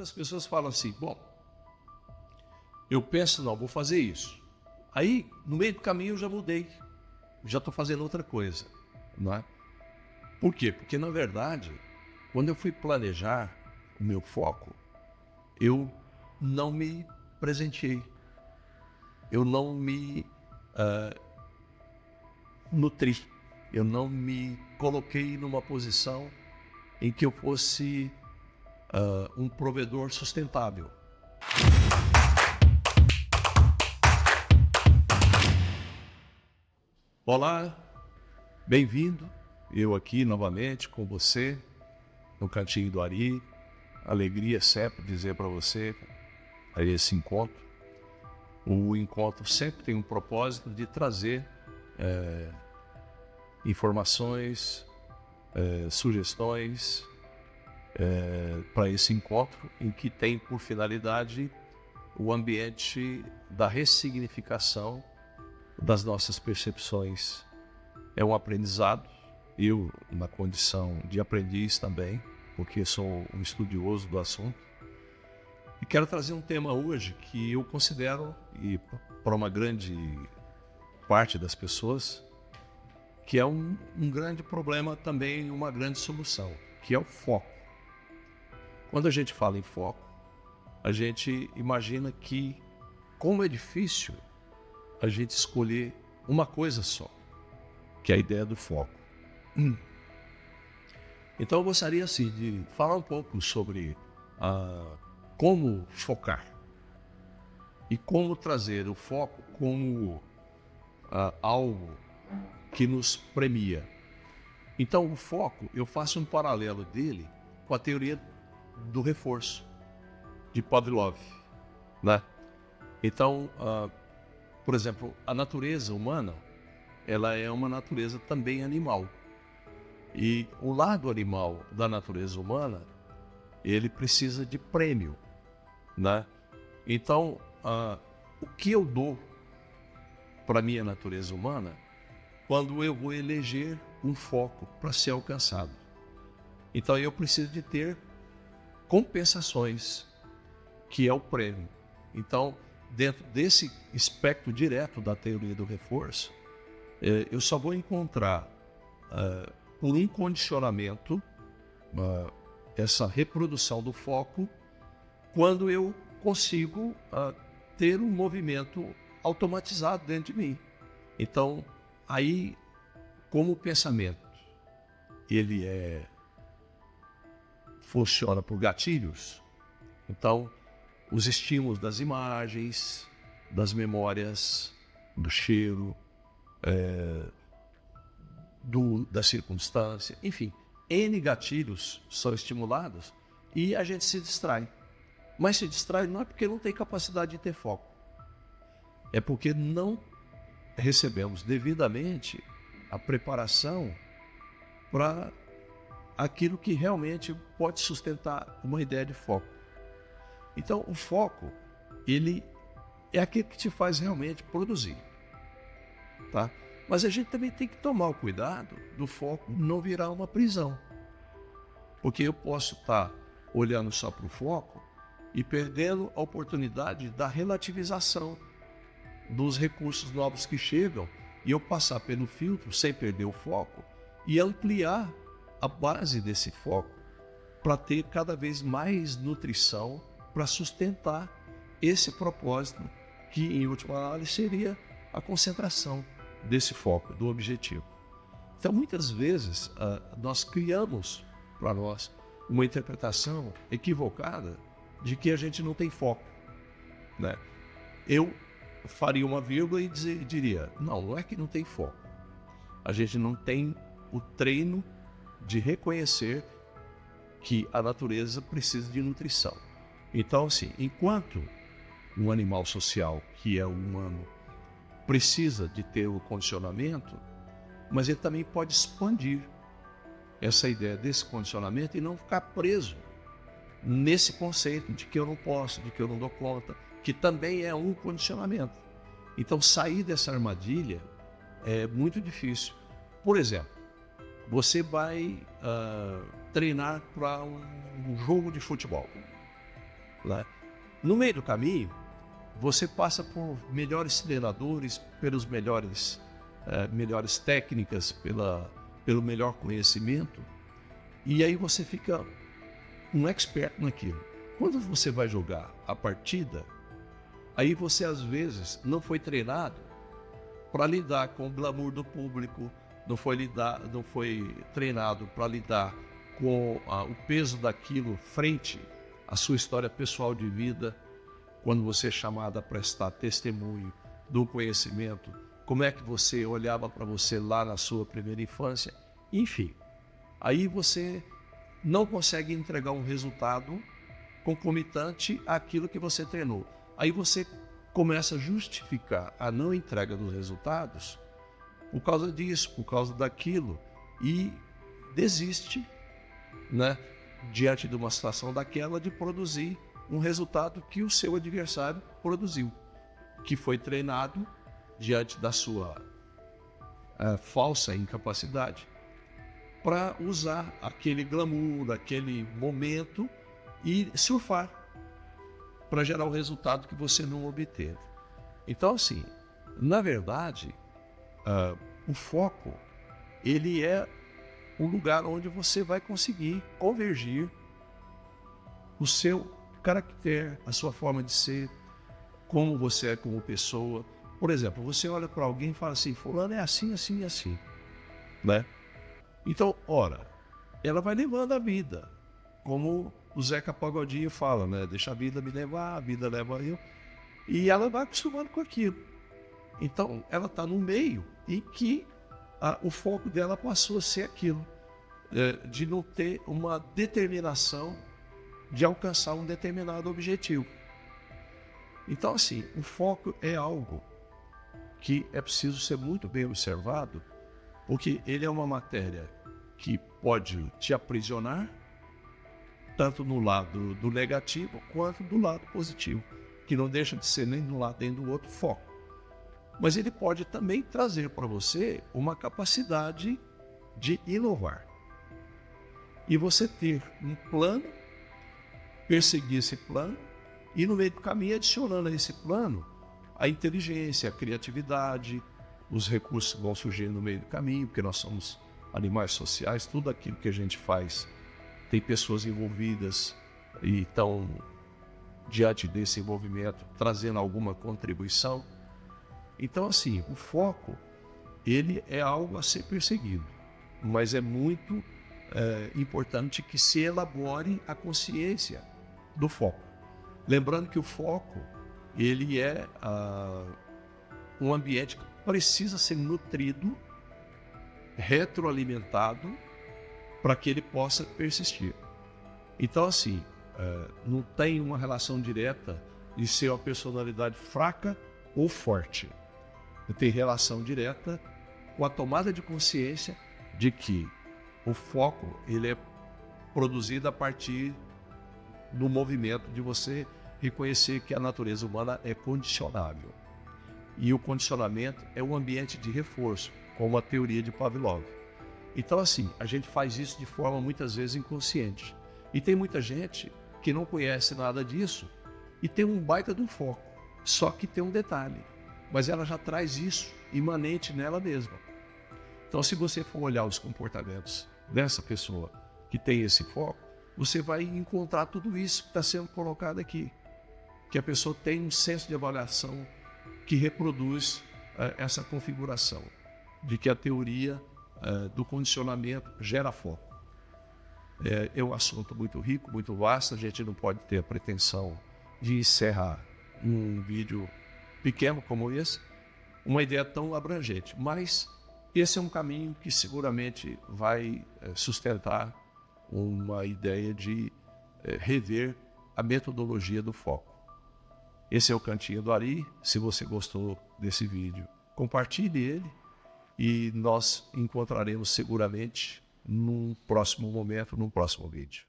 muitas pessoas falam assim, bom, eu penso, não, vou fazer isso. Aí, no meio do caminho, eu já mudei. Já estou fazendo outra coisa, não é? Por quê? Porque, na verdade, quando eu fui planejar o meu foco, eu não me presenteei. Eu não me nutri. Eu não me coloquei numa posição em que eu fosse um provedor sustentável. Olá, bem-vindo. Eu aqui novamente com você no Cantinho do Ari. Alegria sempre dizer para você a esse encontro. O encontro sempre tem um propósito de trazer informações, sugestões para esse encontro, em que tem por finalidade o ambiente da ressignificação das nossas percepções. É um aprendizado, eu na condição de aprendiz também, porque sou um estudioso do assunto. E quero trazer um tema hoje que eu considero, e para uma grande parte das pessoas, que é um grande problema também, uma grande solução, que é o foco. Quando a gente fala em foco, a gente imagina que, como é difícil a gente escolher uma coisa só, que é a ideia do foco. Então eu gostaria assim de falar um pouco sobre como focar e como trazer o foco como algo que nos premia. Então o foco, eu faço um paralelo dele com a teoria do reforço de Pavlov, né? Então, por exemplo, a natureza humana, ela é uma natureza também animal. E o lado animal da natureza humana, ele precisa de prêmio, né? Então, o que eu dou para a minha natureza humana quando eu vou eleger um foco para ser alcançado? Então, eu preciso de ter compensações, que é o prêmio. Então, dentro desse espectro direto da teoria do reforço, eu só vou encontrar por um condicionamento essa reprodução do foco quando eu consigo ter um movimento automatizado dentro de mim. Então, aí, como o pensamento ele funciona por gatilhos, então os estímulos das imagens, das memórias, do cheiro, da circunstância, enfim, N gatilhos são estimulados e a gente se distrai. Mas se distrai não é porque não tem capacidade de ter foco, é porque não recebemos devidamente a preparação para aquilo que realmente pode sustentar uma ideia de foco. Então, o foco, ele é aquilo que te faz realmente produzir, tá? Mas a gente também tem que tomar o cuidado do foco não virar uma prisão. Porque eu posso estar olhando só para o foco e perdendo a oportunidade da relativização dos recursos novos que chegam e eu passar pelo filtro sem perder o foco e ampliar a base desse foco para ter cada vez mais nutrição para sustentar esse propósito que, em última análise, seria a concentração desse foco, do objetivo. Então, muitas vezes, nós criamos para nós uma interpretação equivocada de que a gente não tem foco, né? Eu faria uma vírgula e diria, não é que não tem foco. A gente não tem o treino de reconhecer que a natureza precisa de nutrição. Então, assim, enquanto um animal social, que é o humano, precisa de ter o condicionamento, mas ele também pode expandir essa ideia desse condicionamento e não ficar preso nesse conceito de que eu não posso, de que eu não dou conta, que também é um condicionamento. Então, sair dessa armadilha é muito difícil. Por exemplo, você vai treinar para um jogo de futebol. né? No meio do caminho, você passa por melhores treinadores, pelos melhores técnicas, pelo melhor conhecimento, e aí você fica um expert naquilo. Quando você vai jogar a partida, aí você às vezes não foi treinado para lidar com o glamour do público, não foi treinado para lidar com o peso daquilo frente à sua história pessoal de vida, quando você é chamado a prestar testemunho do conhecimento, como é que você olhava para você lá na sua primeira infância, enfim. Aí você não consegue entregar um resultado concomitante àquilo que você treinou. Aí você começa a justificar a não entrega dos resultados por causa disso, por causa daquilo, e desiste, né, diante de uma situação daquela, de produzir um resultado que o seu adversário produziu, que foi treinado diante da sua falsa incapacidade para usar aquele glamour, aquele momento e surfar para gerar o resultado que você não obteve. Então, assim, na verdade, o foco, ele é o lugar onde você vai conseguir convergir o seu caráter, a sua forma de ser, como você é como pessoa. Por exemplo, você olha para alguém e fala assim, fulano é assim, assim e assim, né? Então, ora, ela vai levando a vida, como o Zeca Pagodinho fala, né? Deixa a vida me levar, a vida leva eu, e ela vai acostumando com aquilo. Então, ela está no meio em que o foco dela passou a ser aquilo, de não ter uma determinação de alcançar um determinado objetivo. Então, assim, o foco é algo que é preciso ser muito bem observado, porque ele é uma matéria que pode te aprisionar, tanto no lado do negativo quanto do lado positivo, que não deixa de ser nem de um lado nem do outro foco. Mas ele pode também trazer para você uma capacidade de inovar. E você ter um plano, perseguir esse plano, e no meio do caminho adicionando a esse plano a inteligência, a criatividade, os recursos que vão surgir no meio do caminho, porque nós somos animais sociais, tudo aquilo que a gente faz tem pessoas envolvidas e estão diante desse envolvimento trazendo alguma contribuição. Então, assim, o foco, ele é algo a ser perseguido, mas é muito importante que se elabore a consciência do foco. Lembrando que o foco, ele é um ambiente que precisa ser nutrido, retroalimentado, para que ele possa persistir. Então, assim, não tem uma relação direta de ser uma personalidade fraca ou forte. Tem relação direta com a tomada de consciência de que o foco, ele é produzido a partir do movimento de você reconhecer que a natureza humana é condicionável. E o condicionamento é um ambiente de reforço, como a teoria de Pavlov. Então, assim, a gente faz isso de forma muitas vezes inconsciente. E tem muita gente que não conhece nada disso e tem um baita do foco. Só que tem um detalhe, mas ela já traz isso imanente nela mesma. Então, se você for olhar os comportamentos dessa pessoa que tem esse foco, você vai encontrar tudo isso que está sendo colocado aqui. Que a pessoa tem um senso de avaliação que reproduz essa configuração, de que a teoria do condicionamento gera foco. É um assunto muito rico, muito vasto, a gente não pode ter a pretensão de encerrar um vídeo pequeno como esse, uma ideia tão abrangente, mas esse é um caminho que seguramente vai sustentar uma ideia de rever a metodologia do foco. Esse é o Cantinho do Ari. Se você gostou desse vídeo, compartilhe ele e nós encontraremos seguramente num próximo momento, num próximo vídeo.